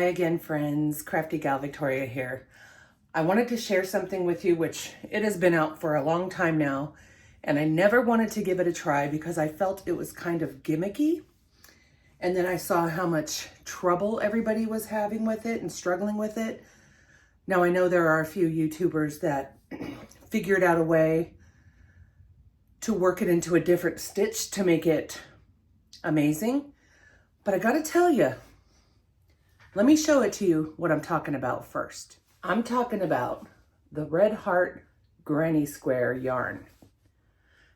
again, friends. Crafty Gal Victoria here. I wanted to share something with you, which it has been out for a long time now, and I never wanted to give it a try because I felt it was kind of gimmicky. And then I saw how much trouble everybody was having with it and struggling with it. Now I know there are a few YouTubers that figured out a way to work it into a different stitch to make it amazing. But I gotta tell you, let me show it to you what I'm talking about first. I'm talking about the Red Heart Granny Square yarn.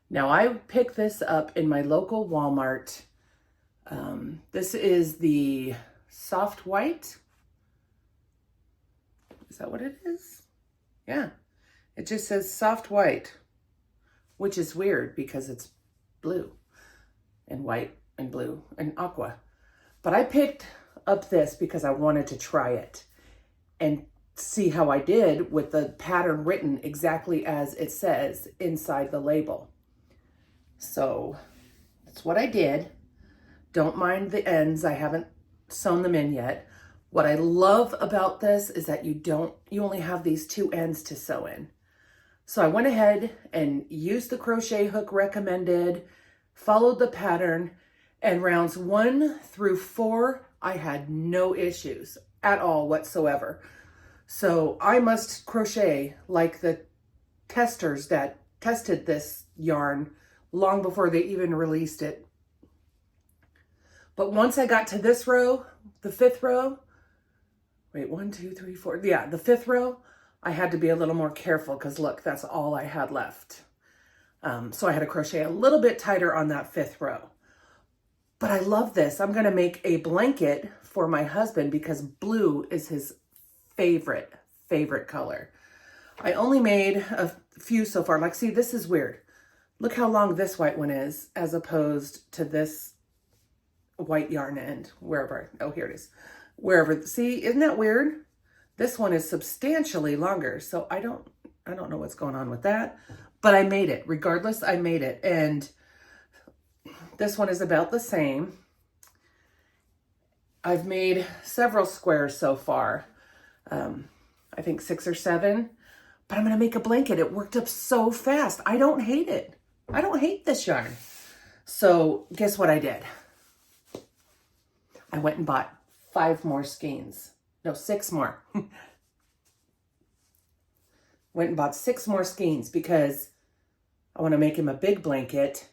Now I picked this up in my local Walmart. This is the soft white. Is that what it is? Yeah, it just says soft white, which is weird because it's blue and white and blue and aqua. But I picked up this because I wanted to try it and see how I did with the pattern written exactly as it says inside the label. So that's what I did. Don't mind the ends. I haven't sewn them in yet. What I love about this is that you only have these two ends to sew in. So I went ahead and used the crochet hook recommended, followed the pattern, and rounds 1 through 4, I had no issues at all whatsoever. So I must crochet like the testers that tested this yarn long before they even released it. But once I got to this row, the 5th row, wait, 1, 2, 3, 4, yeah, the 5th row, I had to be a little more careful because look, that's all I had left. So I had to crochet a little bit tighter on that 5th row. But I love this. I'm going to make a blanket for my husband because blue is his favorite color. I only made a few so far. Like, see, this is weird. Look how long this white one is as opposed to this white yarn end, wherever. Oh, here it is. Wherever. See, isn't that weird? This one is substantially longer. So I don't know what's going on with that, but I made it. Regardless, I made it. And this one is about the same. I've made several squares so far. I think 6 or 7, but I'm going to make a blanket. It worked up so fast. I don't hate it. I don't hate this yarn. So guess what I did? I went and bought 5 more skeins. No, 6 more. Went and bought 6 more skeins because I want to make him a big blanket.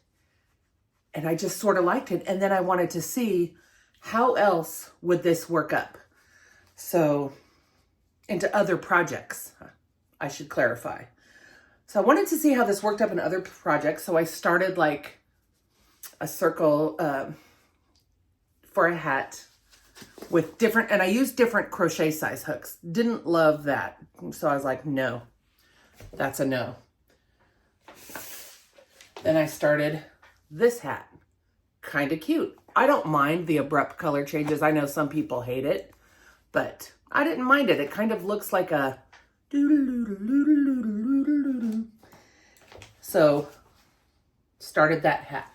And I just sort of liked it. And then I wanted to see how else would this work up. So into other projects, I should clarify. So I wanted to see how this worked up in other projects. So I started like a circle for a hat with different, and I used different crochet size hooks. Didn't love that. So I was like, no, that's a no. Then I started this hat. Kind of cute. I don't mind the abrupt color changes. I know some people hate it, but I didn't mind it. It kind of looks like a so started that hat.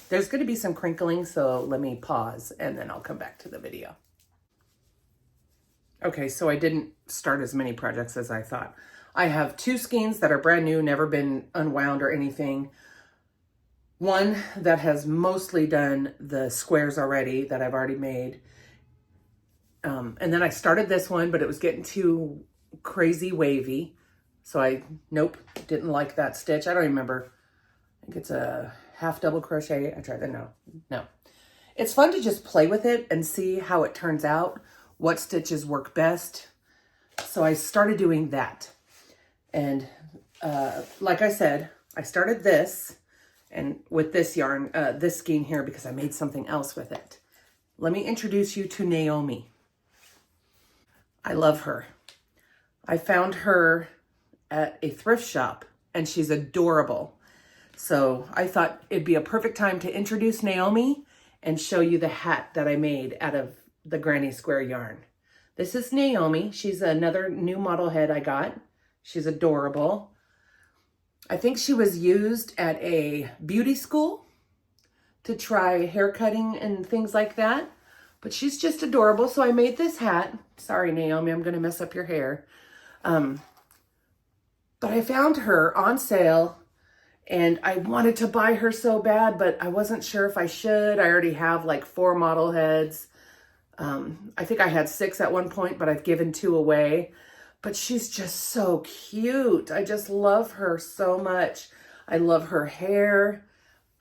There's going to be some crinkling, so let me pause and then I'll come back to the video. Okay, so I didn't start as many projects as I thought. I have 2 skeins that are brand new, never been unwound or anything. One that has mostly done the squares already that I've already made. And then I started this one, but it was getting too crazy wavy. So nope, didn't like that stitch. I don't even remember. I think it's a half double crochet. I tried that. No. It's fun to just play with it and see how it turns out, what stitches work best. So I started doing that. And like I said, I started this and with this yarn, this skein here, because I made something else with it. Let me introduce you to Naomi. I love her. I found her at a thrift shop and she's adorable. So I thought it'd be a perfect time to introduce Naomi and show you the hat that I made out of the Granny Square yarn. This is Naomi. She's another new model head I got. She's adorable. I think she was used at a beauty school to try hair cutting and things like that. But she's just adorable. So I made this hat. Sorry, Naomi, I'm going to mess up your hair. But I found her on sale and I wanted to buy her so bad, but I wasn't sure if I should. I already have like 4 model heads. I think I had 6 at one point, but I've given 2 away. But she's just so cute. I just love her so much. I love her hair.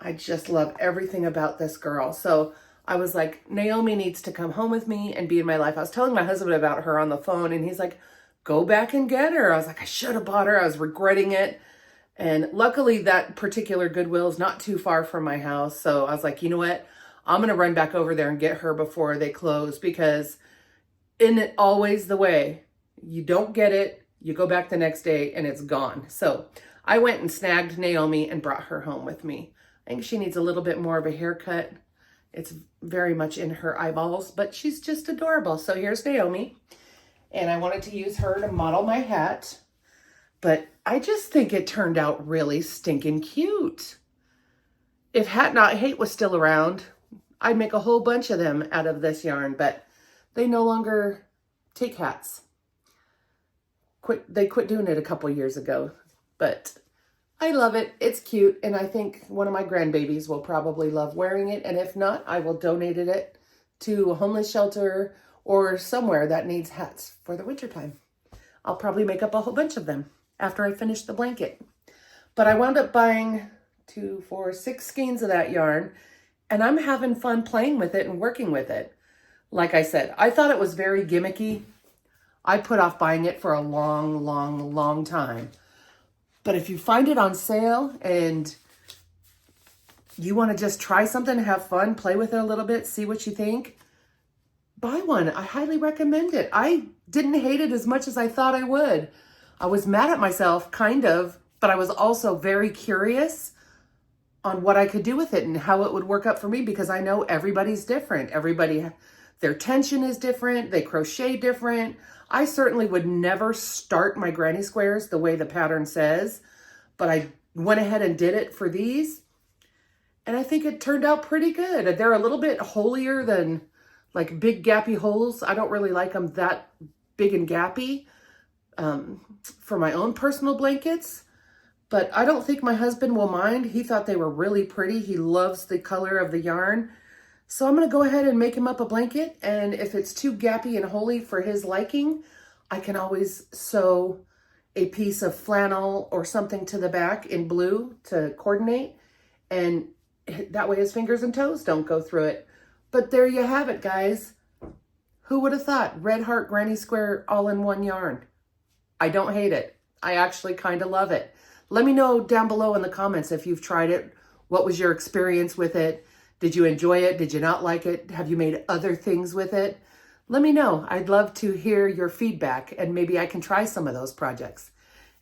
I just love everything about this girl. So I was like, Naomi needs to come home with me and be in my life. I was telling my husband about her on the phone and he's like, go back and get her. I was like, I should have bought her. I was regretting it. And luckily that particular Goodwill is not too far from my house. So I was like, you know what? I'm going to run back over there and get her before they close, because isn't it always the way? You don't get it, you go back the next day and it's gone. So I went and snagged Naomi and brought her home with me. I think she needs a little bit more of a haircut. It's very much in her eyeballs, but she's just adorable. So here's Naomi. And I wanted to use her to model my hat. But I just think it turned out really stinking cute. If Hat Not Hate was still around, I'd make a whole bunch of them out of this yarn, but they no longer take hats. They quit doing it a couple years ago, but I love it. It's cute, and I think one of my grandbabies will probably love wearing it, and if not, I will donate it to a homeless shelter or somewhere that needs hats for the wintertime. I'll probably make up a whole bunch of them after I finish the blanket. But I wound up buying 2, 4, 6 skeins of that yarn, and I'm having fun playing with it and working with it. Like I said, I thought it was very gimmicky. I put off buying it for a long, long, long time. But if you find it on sale and you want to just try something, have fun, play with it a little bit, see what you think, buy one. I highly recommend it. I didn't hate it as much as I thought I would. I was mad at myself, kind of, but I was also very curious on what I could do with it and how it would work out for me, because I know everybody's different. Everybody, their tension is different. They crochet different. I certainly would never start my granny squares the way the pattern says, but I went ahead and did it for these, and I think it turned out pretty good. They're a little bit holier than like big gappy holes. I don't really like them that big and gappy for my own personal blankets, but I don't think my husband will mind. He thought they were really pretty. He loves the color of the yarn. So I'm going to go ahead and make him up a blanket, and if it's too gappy and holey for his liking, I can always sew a piece of flannel or something to the back in blue to coordinate, and that way his fingers and toes don't go through it. But there you have it, guys. Who would have thought? Red Heart Granny Square all-in-one yarn. I don't hate it. I actually kind of love it. Let me know down below in the comments if you've tried it. What was your experience with it? Did you enjoy it? Did you not like it? Have you made other things with it? Let me know. I'd love to hear your feedback, and maybe I can try some of those projects.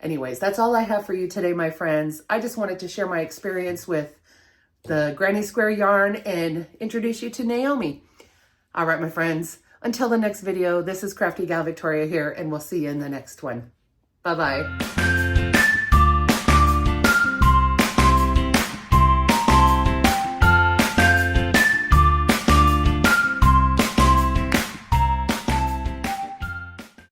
Anyways, that's all I have for you today, my friends. I just wanted to share my experience with the Granny Square yarn and introduce you to Naomi. All right, my friends. Until the next video, this is Crafty Gal Victoria here, and we'll see you in the next one. Bye-bye.